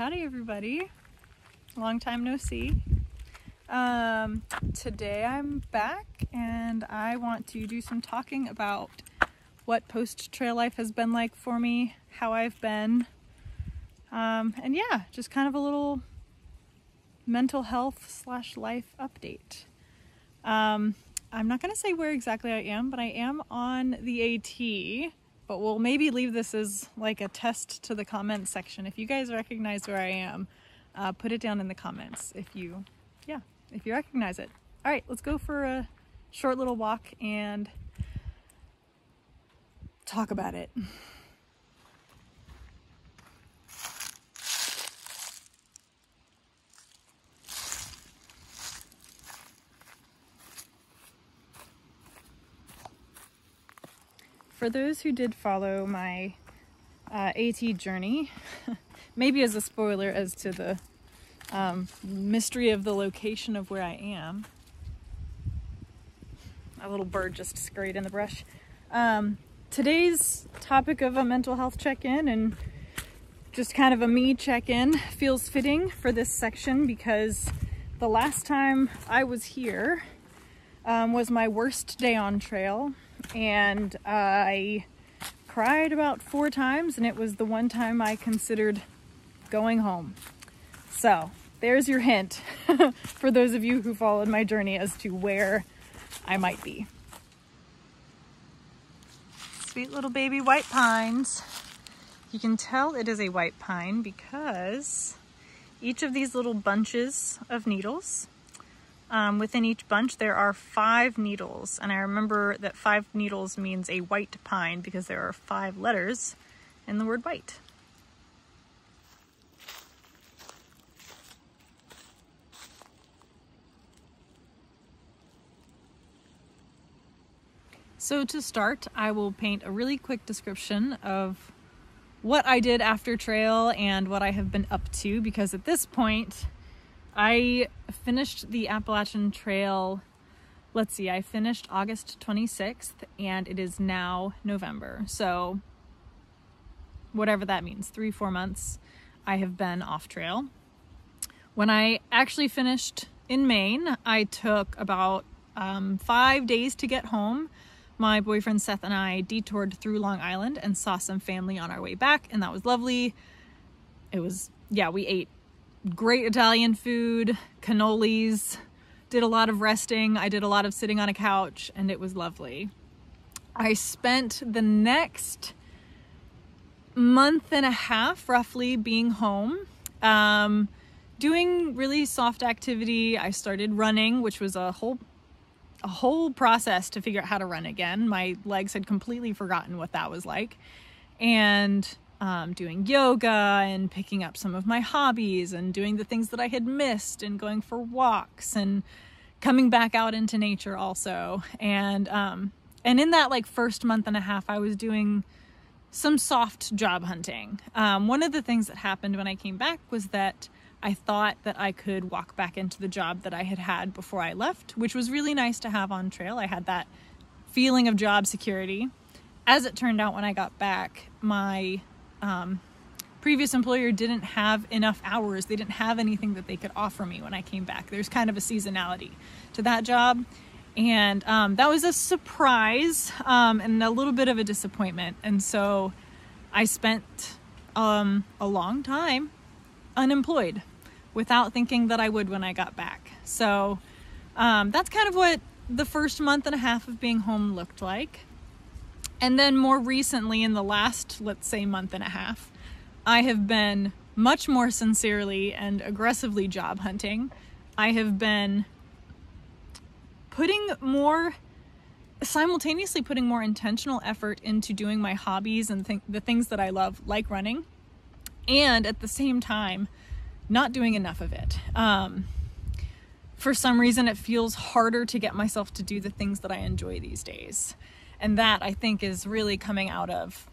Howdy everybody, long time no see. Today I'm back and I want to do some talking about what post-trail life has been like for me, how I've been, and yeah, just kind of a little mental health / life update. I'm not going to say where exactly I am, but I am on the AT. But we'll maybe leave this as like a test to the comments section. If you guys recognize where I am, put it down in the comments if you recognize it. All right, let's go for a short little walk and talk about it. For those who did follow my AT journey, maybe as a spoiler as to the mystery of the location of where I am. A little bird just scurried in the brush. Today's topic of a mental health check-in and just kind of a me check-in feels fitting for this section because the last time I was here was my worst day on trail. And I cried about 4 times, and it was the one time I considered going home. So there's your hint for those of you who followed my journey as to where I might be. Sweet little baby white pines. You can tell it is a white pine because each of these little bunches of needles, within each bunch there are 5 needles, and I remember that 5 needles means a white pine because there are 5 letters in the word white. So to start, I will paint a really quick description of what I did after trail and what I have been up to, because at this point I finished the Appalachian Trail, I finished August 26th and it is now November. So whatever that means, 3-4 months I have been off trail. When I actually finished in Maine, I took about 5 days to get home. My boyfriend Seth and I detoured through Long Island and saw some family on our way back, and that was lovely. We ate great Italian food, cannolis, did a lot of resting. I did a lot of sitting on a couch, and it was lovely. I spent the next month and a half roughly being home, doing really soft activity. I started running, which was a whole process to figure out how to run again. My legs had completely forgotten what that was like. And doing yoga and picking up some of my hobbies and doing the things that I had missed and going for walks and coming back out into nature also. And in that first month and a half, I was doing some soft job hunting. One of the things that happened when I came back was that I thought that I could walk back into the job that I had had before I left, which was really nice to have on trail. I had that feeling of job security. As it turned out, when I got back, my previous employer didn't have enough hours. They didn't have anything that they could offer me when I came back. There's kind of a seasonality to that job. And that was a surprise and a little bit of a disappointment. And so I spent a long time unemployed without thinking that I would when I got back. So that's kind of what the first month and a half of being home looked like. And then more recently, in the last, month and a half, I have been much more sincerely and aggressively job hunting. I have been simultaneously putting more intentional effort into doing my hobbies and the things that I love, like running, and at the same time, not doing enough of it. For some reason, it feels harder to get myself to do the things that I enjoy these days. And that, I think, is really coming out of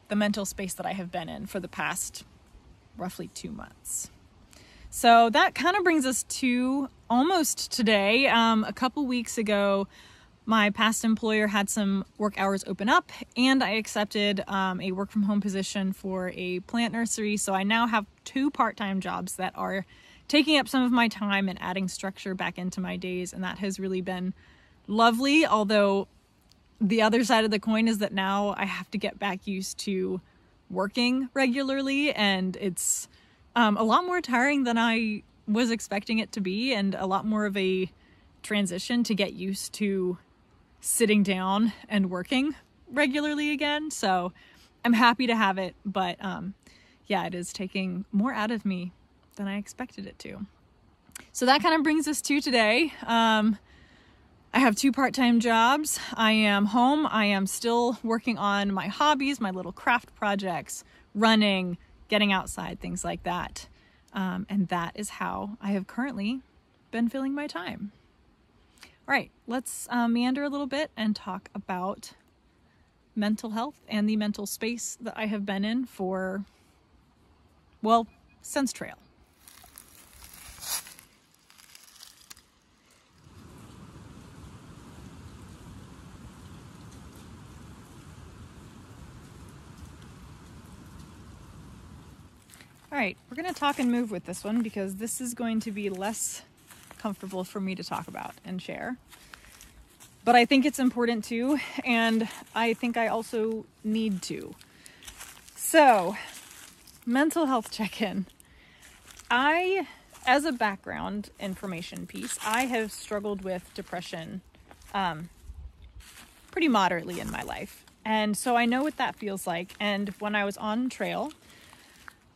the mental space that I have been in for the past roughly 2 months. So that kind of brings us to almost today. A couple weeks ago, My past employer had some work hours open up, and I accepted a work from home position for a plant nursery. So I now have 2 part-time jobs that are taking up some of my time and adding structure back into my days. And that has really been lovely. Although the other side of the coin is that now I have to get back used to working regularly, and it's a lot more tiring than I was expecting it to be, and a lot more of a transition to get used to sitting down and working regularly again. So I'm happy to have it, but yeah, it is taking more out of me than I expected it to. So that kind of brings us to today. I have 2 part-time jobs. I am home. I am still working on my hobbies, my little craft projects, running, getting outside, things like that. And that is how I have currently been filling my time. All right, let's meander a little bit and talk about mental health and the mental space that I have been in for, well, since trail. All right, we're going to talk and move with this one because this is going to be less comfortable for me to talk about and share. But I think it's important too, and I think I also need to. So, mental health check-in. As a background information piece, I have struggled with depression pretty moderately in my life. And so I know what that feels like. And when I was on trail,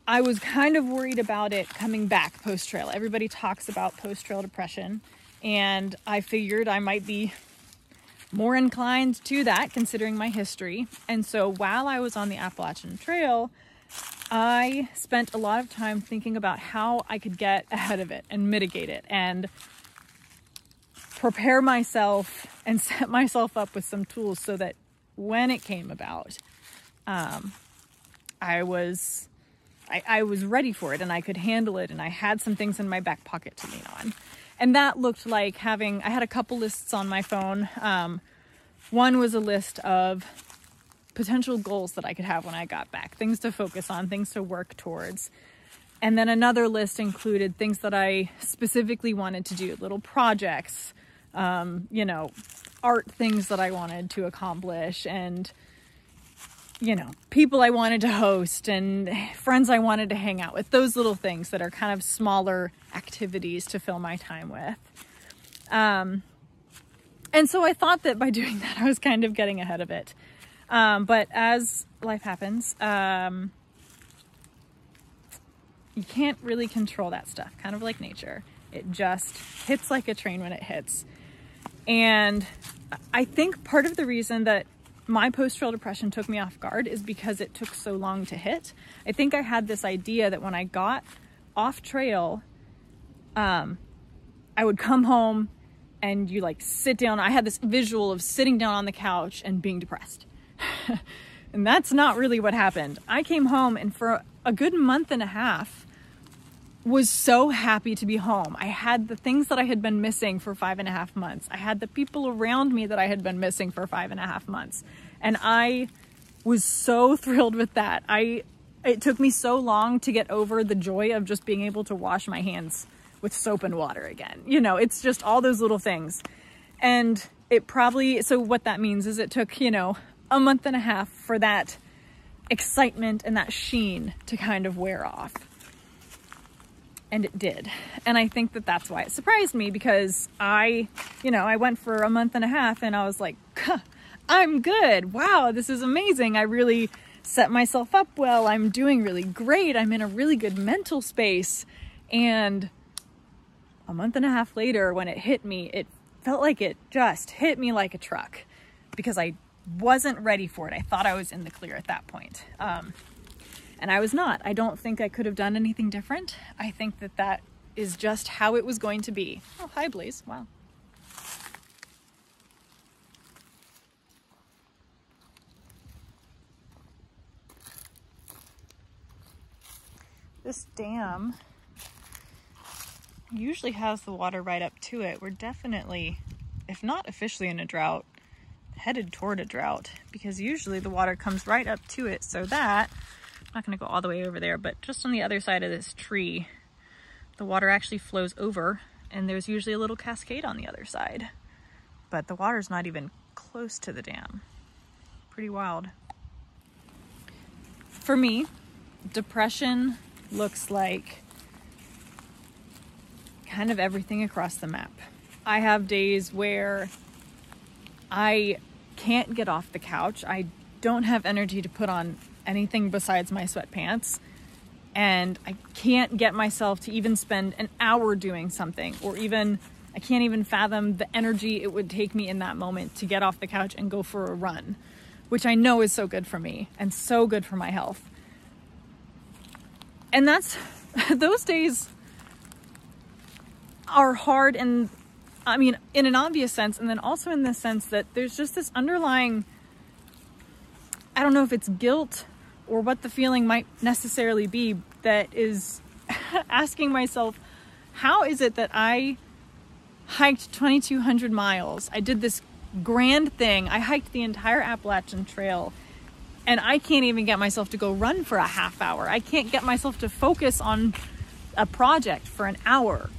I was kind of worried about it coming back post-trail. Everybody talks about post-trail depression, and I figured I might be more inclined to that considering my history. And so while I was on the Appalachian Trail, I spent a lot of time thinking about how I could get ahead of it and mitigate it and prepare myself and set myself up with some tools so that when it came about, I was ready for it and I could handle it, and I had some things in my back pocket to lean on. And that looked like I had a couple lists on my phone. One was a list of potential goals that I could have when I got back, things to focus on, things to work towards. And then another list included things that I specifically wanted to do, little projects, art things that I wanted to accomplish, and people I wanted to host and friends I wanted to hang out with, those little things that are kind of smaller activities to fill my time with. And so I thought that by doing that, I was kind of getting ahead of it. But as life happens, you can't really control that stuff, kind of like nature. It just hits like a train when it hits. And I think part of the reason that my post-trail depression took me off guard is because it took so long to hit. I think I had this idea that when I got off trail, I would come home and you sit down. I had this visual of sitting down on the couch and being depressed. And that's not really what happened. I came home and for a good month and a half was so happy to be home. I had the things that I had been missing for 5.5 months. I had the people around me that I had been missing for 5.5 months. And I was so thrilled with that. It took me so long to get over the joy of just being able to wash my hands with soap and water again. It's just all those little things. And so what that means is it took, a month and a half for that excitement and that sheen to kind of wear off. And it did. And I think that that's why it surprised me, because I went for a month and a half and I was like, I'm good. Wow, this is amazing. I really set myself up well. I'm doing really great. I'm in a really good mental space. And a month and a half later, when it hit me, it felt like it just hit me like a truck because I wasn't ready for it. I thought I was in the clear at that point. And I was not. I don't think I could have done anything different. I think that is just how it was going to be. Oh, hi, Blaze. Wow. This dam usually has the water right up to it. We're definitely, it if not officially in a drought, headed toward a drought, because usually the water comes right up to it, so that, I'm not going to go all the way over there, but just on the other side of this tree, the water actually flows over, and there's usually a little cascade on the other side. But the water's not even close to the dam. Pretty wild. For me, depression looks like kind of everything across the map. I have days where I can't get off the couch. I don't have energy to put on anything besides my sweatpants. And I can't get myself to even spend an hour doing something, or even, I can't even fathom the energy it would take me in that moment to get off the couch and go for a run, which I know is so good for me and so good for my health. And those days are hard, and I mean, in an obvious sense, and then also in the sense that there's just this underlying, I don't know if it's guilt or what the feeling might necessarily be, that is asking myself, how is it that I hiked 2,200 miles? I did this grand thing. I hiked the entire Appalachian Trail, and I can't even get myself to go run for a half hour. I can't get myself to focus on a project for an hour.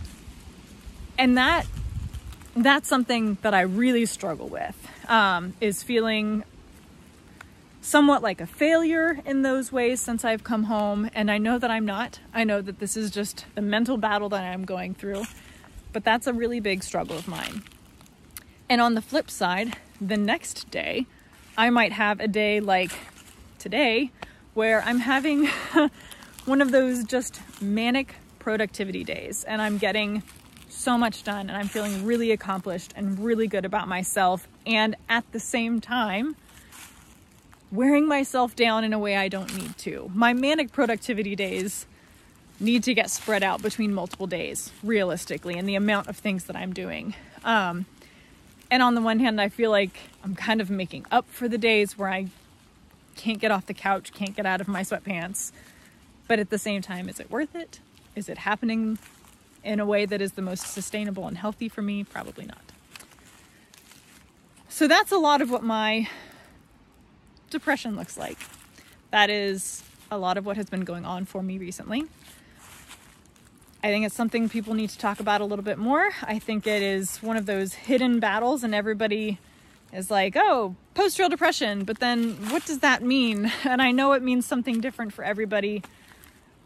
And that's something that I really struggle with, is feeling somewhat like a failure in those ways since I've come home. And I know that I'm not. I know that this is just the mental battle that I'm going through, but that's a really big struggle of mine. And on the flip side, the next day, I might have a day like today where I'm having one of those just manic productivity days, and I'm getting so much done, and I'm feeling really accomplished and really good about myself, and at the same time wearing myself down in a way I don't need to. My manic productivity days need to get spread out between multiple days, realistically, in the amount of things that I'm doing. And on the one hand, I feel like I'm kind of making up for the days where I can't get off the couch, can't get out of my sweatpants. But at the same time, is it worth it? Is it happening in a way that is the most sustainable and healthy for me? Probably not. So that's a lot of what my depression looks like. That is a lot of what has been going on for me recently. I think it's something people need to talk about a little bit more. I think it is one of those hidden battles, and everybody is like, oh, post-trail depression, but then what does that mean? And I know it means something different for everybody,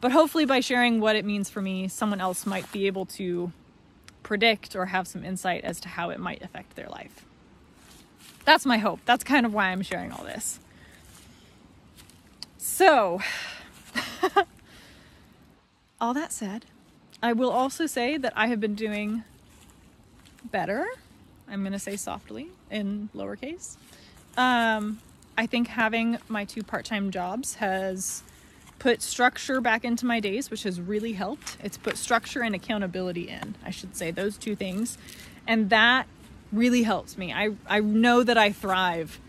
but hopefully by sharing what it means for me, someone else might be able to predict or have some insight as to how it might affect their life. That's my hope. That's kind of why I'm sharing all this. So, all that said, I will also say that I have been doing better. I'm going to say softly in lowercase. I think having my 2 part-time jobs has put structure back into my days, which has really helped. It's put structure and accountability in, I should say, those 2 things. And that really helps me. I know that I thrive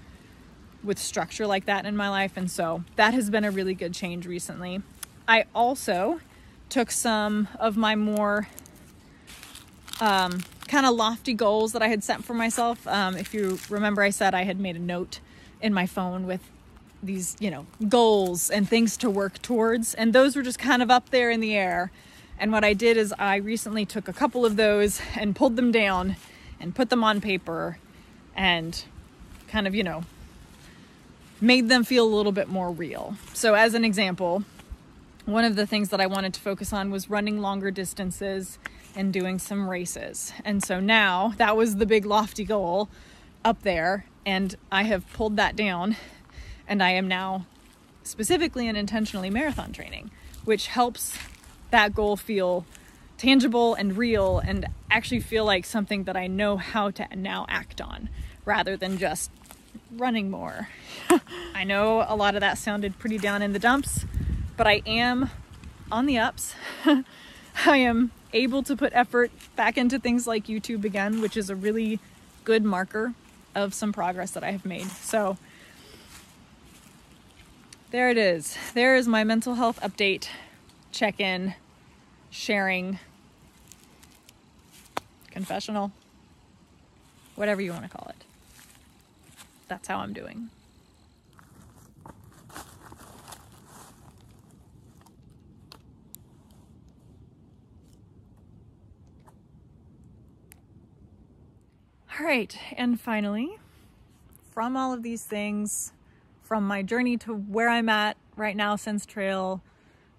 with structure like that in my life. And so that has been a really good change recently. I also took some of my more kind of lofty goals that I had set for myself. If you remember, I said I had made a note in my phone with these, goals and things to work towards. And those were just kind of up there in the air. And what I did is I recently took a couple of those and pulled them down and put them on paper and kind of, made them feel a little bit more real. So as an example, one of the things that I wanted to focus on was running longer distances and doing some races. And so now that was the big lofty goal up there, and I have pulled that down, and I am now specifically and intentionally marathon training, which helps that goal feel tangible and real and actually feel like something that I know how to now act on rather than just running more. I know a lot of that sounded pretty down in the dumps, but I am on the ups. I am able to put effort back into things like YouTube again, which is a really good marker of some progress that I have made. So there it is. There is my mental health update, check-in, sharing, confessional. whatever you want to call it. That's how I'm doing. All right, and finally, from all of these things, from my journey to where I'm at right now since trail,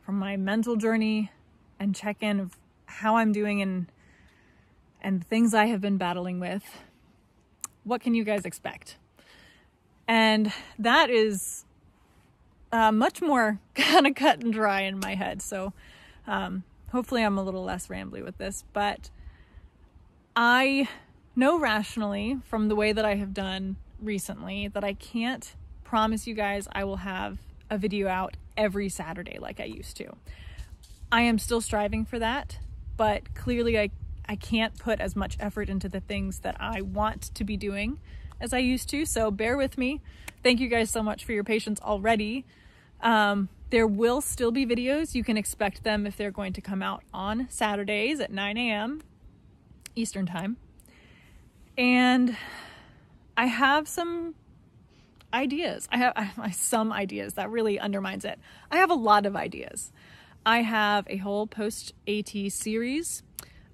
from my mental journey and check-in of how I'm doing and things I have been battling with, what can you guys expect? And that is much more kind of cut and dry in my head. So hopefully I'm a little less rambly with this, but I know rationally from the way that I have done recently that I can't promise you guys I will have a video out every Saturday like I used to. I am still striving for that, but clearly I can't put as much effort into the things that I want to be doing as I used to, so bear with me. Thank you guys so much for your patience already. There will still be videos. You can expect them if they're going to come out on Saturdays at 9 a.m. Eastern time. And I have some ideas. I have some ideas. That really undermines it. I have a lot of ideas. I have a whole post-AT series.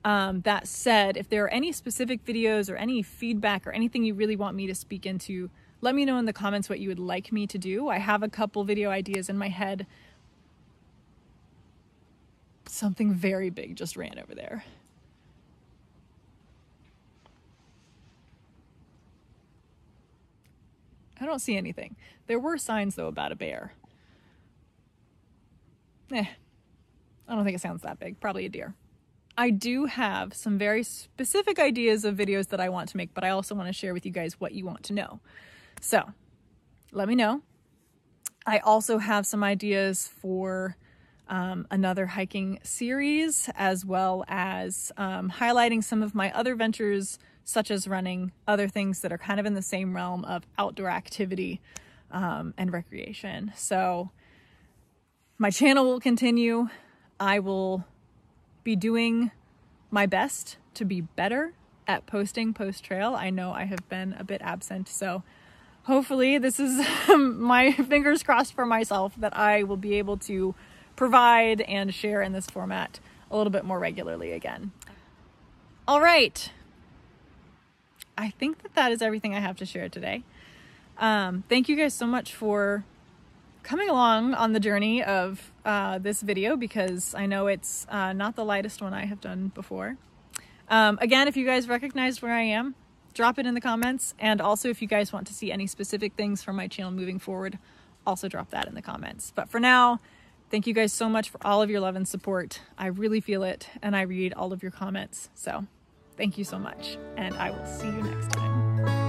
That said, if there are any specific videos or any feedback or anything you really want me to speak into, let me know in the comments what you would like me to do. I have a couple video ideas in my head. Something very big just ran over there. I don't see anything. There were signs though about a bear. I don't think it sounds that big. Probably a deer. I do have some very specific ideas of videos that I want to make, but I also want to share with you guys what you want to know. So let me know. I also have some ideas for another hiking series, as well as highlighting some of my other ventures, such as running, other things that are kind of in the same realm of outdoor activity and recreation. So my channel will continue. I will be doing my best to be better at posting post-trail. I know I have been a bit absent, so hopefully this is my fingers crossed for myself that I will be able to provide and share in this format a little bit more regularly again. All right. I think that is everything I have to share today. Thank you guys so much for coming along on the journey of this video, because I know it's not the lightest one I have done before. Again, if you guys recognized where I am, drop it in the comments. And also if you guys want to see any specific things from my channel moving forward, also drop that in the comments. But for now, thank you guys so much for all of your love and support. I really feel it, and I read all of your comments. So thank you so much, and I will see you next time.